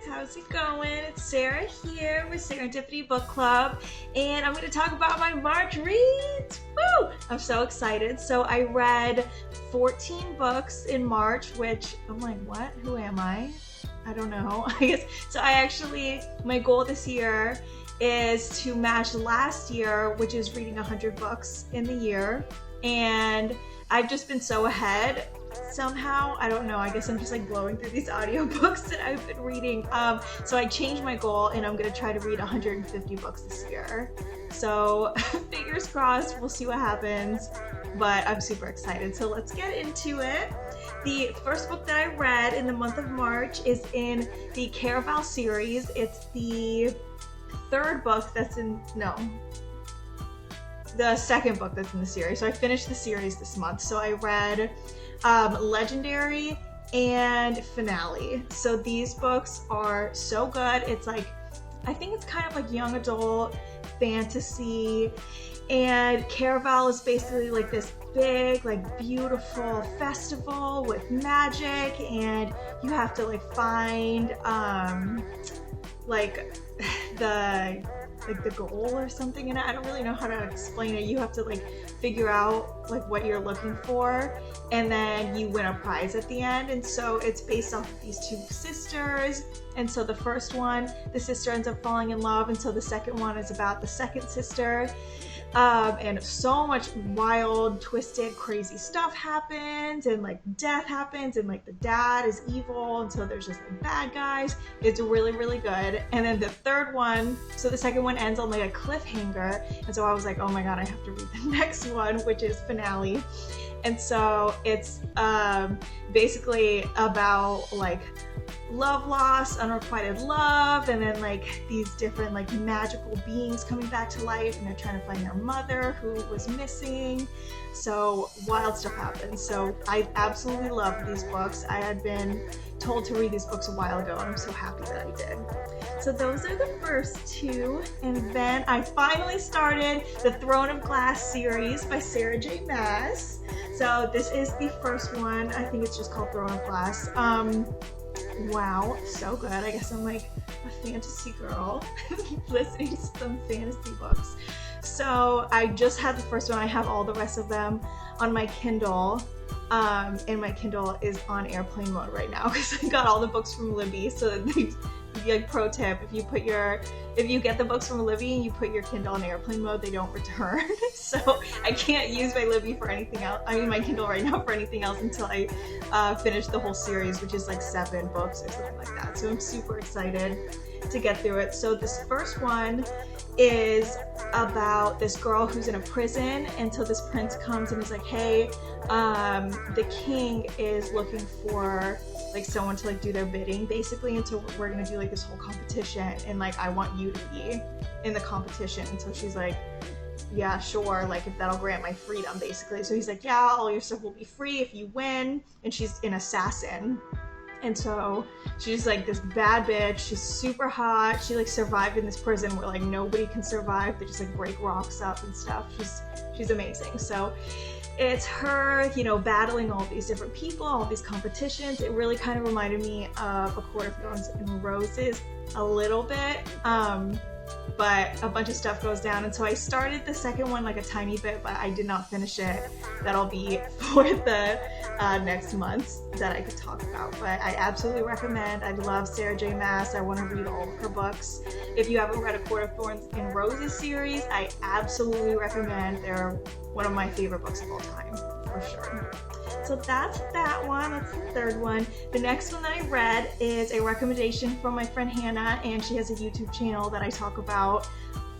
How's it going? It's Sarah here with Serendipity Book Club, and I'm going to talk about my March reads. Woo! I'm so excited. So I read 14 books in March, which I'm like, what? Who am I? I don't know. I guess so. My goal this year is to match last year, which is reading 100 books in the year, and I've just been so ahead somehow. I don't know, I guess I'm just like blowing through these audiobooks that I've been reading. So I changed my goal and I'm gonna try to read 150 books this year. So fingers crossed, we'll see what happens, but I'm super excited. So let's get into it. The first book that I read in the month of March is in the Caraval series. It's the the second book that's in the series. So I finished the series this month. So I read Legendary and Finale. So these books are so good. It's like, I think it's kind of like young adult fantasy, and Caraval is basically like this big, like beautiful festival with magic, and you have to like find the goal or something in it. I don't really know how to explain it. You have to like figure out like what you're looking for, and then you win a prize at the end. And so it's based off of these two sisters, and so the first one, the sister ends up falling in love, and so the second one is about the second sister. And so much wild, twisted, crazy stuff happens, and like death happens, and like the dad is evil, and so there's just like bad guys. It's really, really good. And then the third one, so the second one ends on like a cliffhanger, and so I was like, oh my god, I have to read the next one, which is Finale. And so it's basically about like love loss, unrequited love, and then like these different like magical beings coming back to life, and they're trying to find their mother who was missing. So wild stuff happens. So I absolutely love these books. I had been told to read these books a while ago, and I'm so happy that I did. So those are the first two, and then I finally started the Throne of Glass series by Sarah J. Maas. So this is the first one. I think it's just called Throne of Glass. Wow, so good. I guess I'm like a fantasy girl listening to some fantasy books. So I just had the first one. I have all the rest of them on my Kindle, and my Kindle is on airplane mode right now because I got all the books from Libby. So like pro tip, if you get the books from Libby and you put your Kindle on airplane mode, they don't return. So I can't use my Libby for anything else. I mean my Kindle right now for anything else until I finish the whole series, which is like 7 books or something like that. So I'm super excited to get through it. So this first one is about this girl who's in a prison, and so this prince comes and he's like, hey, the king is looking for like someone to like do their bidding basically, and so we're gonna do like this whole competition, and like I want you to be in the competition. And so she's like, yeah, sure, like if that'll grant my freedom basically. So he's like, yeah, all your stuff will be free if you win. And she's an assassin, and so she's like this bad bitch. She's super hot. She like survived in this prison where like nobody can survive. They just like break rocks up and stuff. She's amazing. So it's her, you know, battling all these different people, all these competitions. It really kind of reminded me of A Court of Thorns and Roses a little bit, but a bunch of stuff goes down. And so I started the second one like a tiny bit, but I did not finish it. That'll be for the next month that I could talk about. But I absolutely recommend. I love Sarah J. Maas. I want to read all of her books. If you haven't read A Court of Thorns and Roses series, I absolutely recommend. They're one of my favorite books of all time, for sure. So that's that one. That's the third one. The next one that I read is a recommendation from my friend Hannah, and she has a YouTube channel that I talk about.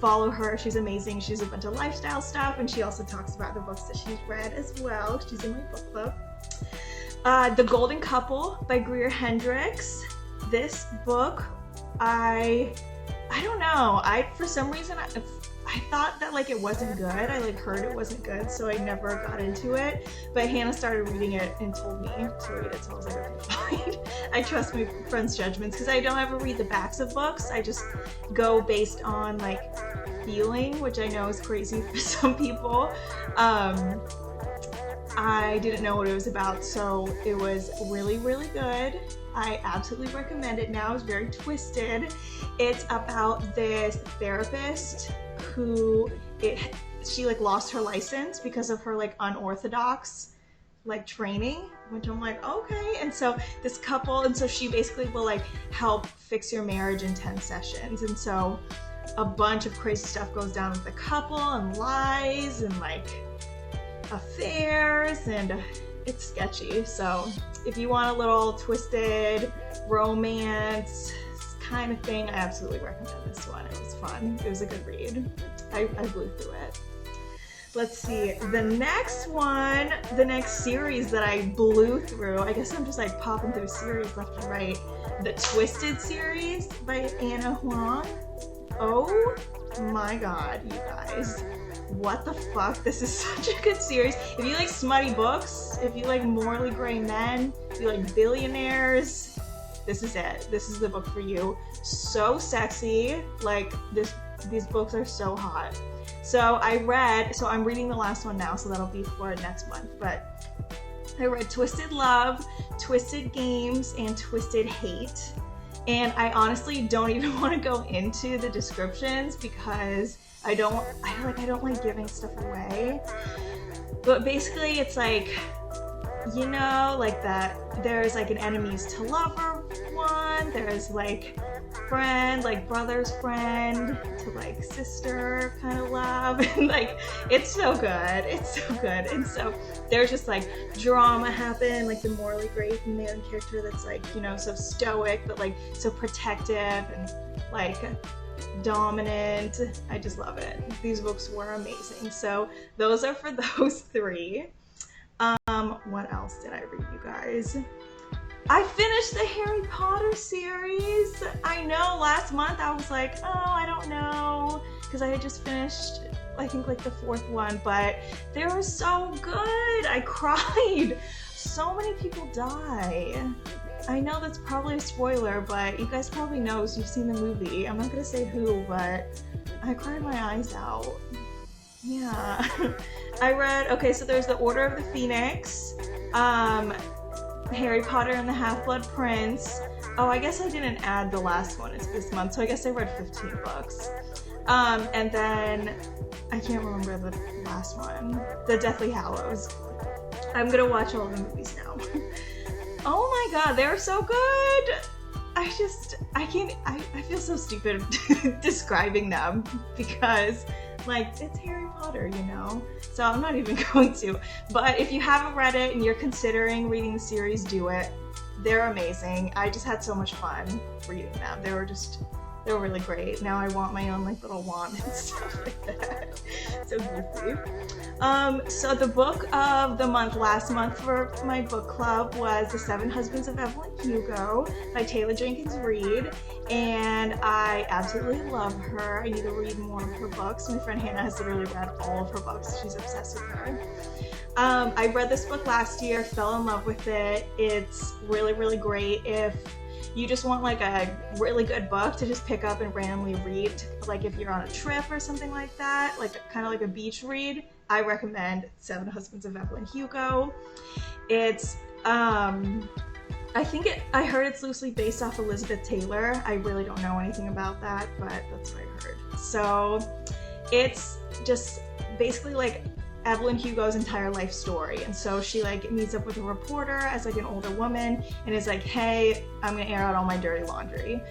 Follow her. She's amazing. She's a bunch of lifestyle stuff, and she also talks about the books that she's read as well. She's in my book club. The Golden Couple by Greer Hendricks. This book, I don't know. For some reason, I thought that like it wasn't good. I like heard it wasn't good, so I never got into it. But Hannah started reading it and told me to read it, so I was like, okay, fine. I trust my friends' judgments because I don't ever read the backs of books. I just go based on like feeling, which I know is crazy for some people. I didn't know what it was about, so it was really, really good. I absolutely recommend it now. It's very twisted. It's about this therapist who she like lost her license because of her like unorthodox like training, which I'm like, okay. And so this couple, and so she basically will like help fix your marriage in 10 sessions. And so a bunch of crazy stuff goes down with the couple, and lies and like affairs, and it's sketchy. So if you want a little twisted romance kind of thing, I absolutely recommend this one. It was fun. It was a good read. I blew through it. Let's see, the next series that I blew through, I guess I'm just like popping through series left and right, the Twisted series by Anna Huang. Oh my god, you guys. What the fuck? This is such a good series. If you like smutty books, if you like morally gray men, if you like billionaires, this is it. This is the book for you. So sexy. Like these books are so hot. So I'm reading the last one now, so that'll be for next month. But I read Twisted Love, Twisted Games, and Twisted Hate. And I honestly don't even want to go into the descriptions because I don't like giving stuff away. But basically it's like, you know, like that there's like an enemies to lover one, there's like friend, like brother's friend to like sister kind of love, and like it's so good. And so there's just like drama happen, like the morally great main character that's like, you know, so stoic but like so protective and like dominant. I just love it. These books were amazing. So those are for those three. What else did I read, you guys? I finished the Harry Potter series. I know last month I was like, oh, I don't know, because I had just finished, I think like the 4th one, but they were so good. I cried. So many people die. I know that's probably a spoiler, but you guys probably know because you've seen the movie. I'm not gonna say who, but I cried my eyes out. Yeah. I read, okay, so there's The Order of the Phoenix, Harry Potter and the Half-Blood Prince. Oh, I guess I didn't add the last one. It's this month, so I guess I read 15 books. And then I can't remember the last one. The Deathly Hallows. I'm gonna watch all the movies now. Oh my god, they're so good! I feel so stupid describing them because like it's Harry Potter, you know? So I'm not even going to. But if you haven't read it and you're considering reading the series, do it. They're amazing. I just had so much fun reading them. They were really great. Now I want my own like little wand and stuff like that. So goofy. So the book of the month last month for my book club was The Seven Husbands of Evelyn Hugo by Taylor Jenkins Reid, and I absolutely love her. I need to read more of her books. My friend Hannah has literally read all of her books. She's obsessed with her. I read this book last year, fell in love with it. It's really, really great if you just want like a really good book to just pick up and randomly read, like if you're on a trip or something like that, like kind of like a beach read. I recommend Seven Husbands of Evelyn Hugo. It's I heard it's loosely based off Elizabeth Taylor. I really don't know anything about that, but that's what I heard. So it's just basically like Evelyn Hugo's entire life story. And so she like meets up with a reporter as like an older woman and is like, hey, I'm gonna air out all my dirty laundry.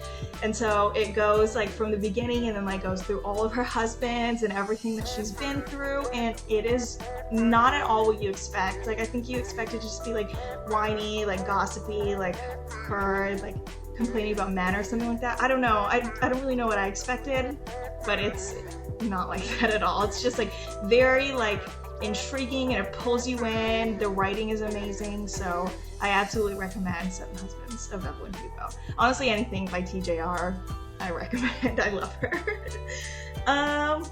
And so it goes like from the beginning and then like goes through all of her husbands and everything that she's been through, and it is not at all what you expect. Like I think you expect it to just be like whiny, like gossipy, like her like complaining about men or something like that. I don't know. I don't really know what I expected, but it's not like that at all. It's just like very like intriguing and it pulls you in. The writing is amazing, so I absolutely recommend Seven Husbands of Evelyn Hugo. Honestly, anything by TJR, I recommend. I love her.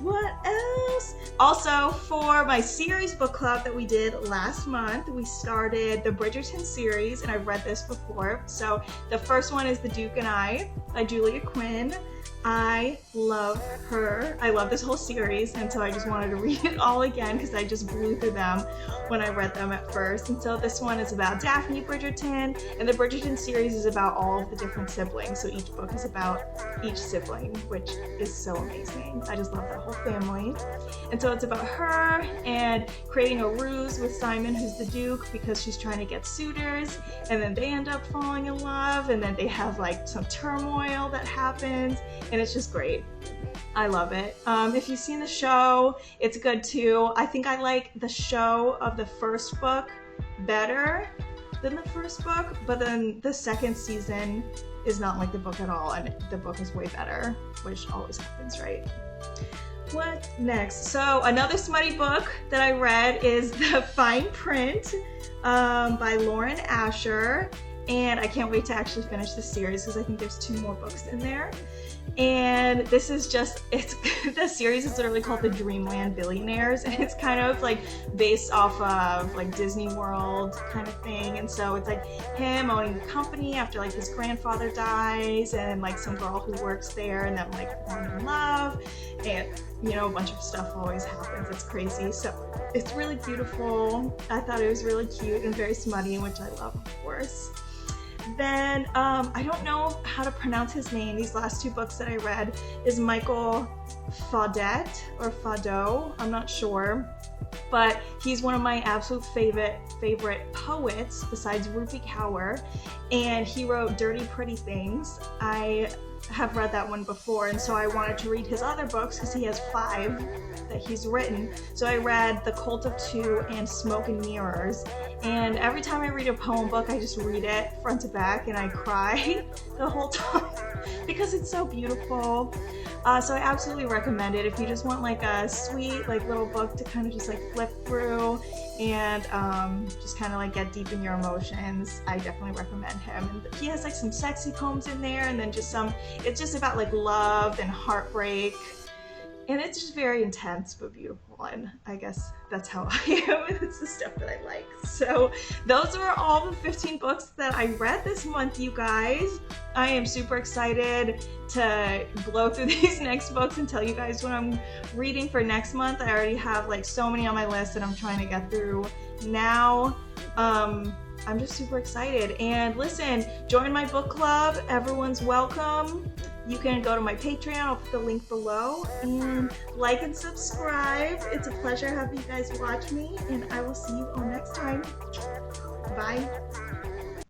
What else? Also, for my series book club that we did last month, we started the Bridgerton series, and I've read this before. So the first one is The Duke and I by Julia Quinn. I love her. I love this whole series, and so I just wanted to read it all again because I just blew through them when I read them at first. And so this one is about Daphne Bridgerton, and the Bridgerton series is about all of the different siblings. So each book is about each sibling, which is so amazing. I just love that whole family. And so it's about her and creating a ruse with Simon, who's the Duke, because she's trying to get suitors, and then they end up falling in love, and then they have like some turmoil that happens, and it's just great. I love it. If you've seen the show, it's good too. I think I like the show of the first book better than the first book, but then the second season is not like the book at all, and the book is way better, which always happens, right? What next? So another smutty book that I read is The Fine Print by Lauren Asher, and I can't wait to actually finish the series because I think there's 2 more books in there. And this is just, the series is literally called The Dreamland Billionaires, and it's kind of like based off of like Disney World kind of thing. And so it's like him owning the company after like his grandfather dies, and like some girl who works there, and then like falling in love, and you know, a bunch of stuff always happens. It's crazy. So it's really beautiful. I thought it was really cute and very smutty, which I love, of course. Then I don't know how to pronounce his name. These last 2 books that I read is Michael Faudet or Fado, I'm not sure, but he's one of my absolute favorite poets besides Rupi Kaur, and he wrote Dirty Pretty Things. I have read that one before, and so I wanted to read his other books because he has 5 that he's written. So I read The Cult of Two and Smoke and Mirrors, and every time I read a poem book, I just read it front to back and I cry the whole time because it's so beautiful. So I absolutely recommend it if you just want like a sweet like little book to kind of just like flip through and just kind of like get deep in your emotions. I definitely recommend him. And he has like some sexy poems in there, and then just some, it's just about like love and heartbreak, and it's just very intense but beautiful, and I guess that's how I am, and it's the stuff that I like. So those are all the 15 books that I read this month, you guys. I am super excited to blow through these next books and tell you guys what I'm reading for next month. I already have like so many on my list that I'm trying to get through now. I'm just super excited. And listen, join my book club. Everyone's welcome. You can go to my Patreon. I'll put the link below. And like and subscribe. It's a pleasure having you guys watch me. And I will see you all next time. Bye.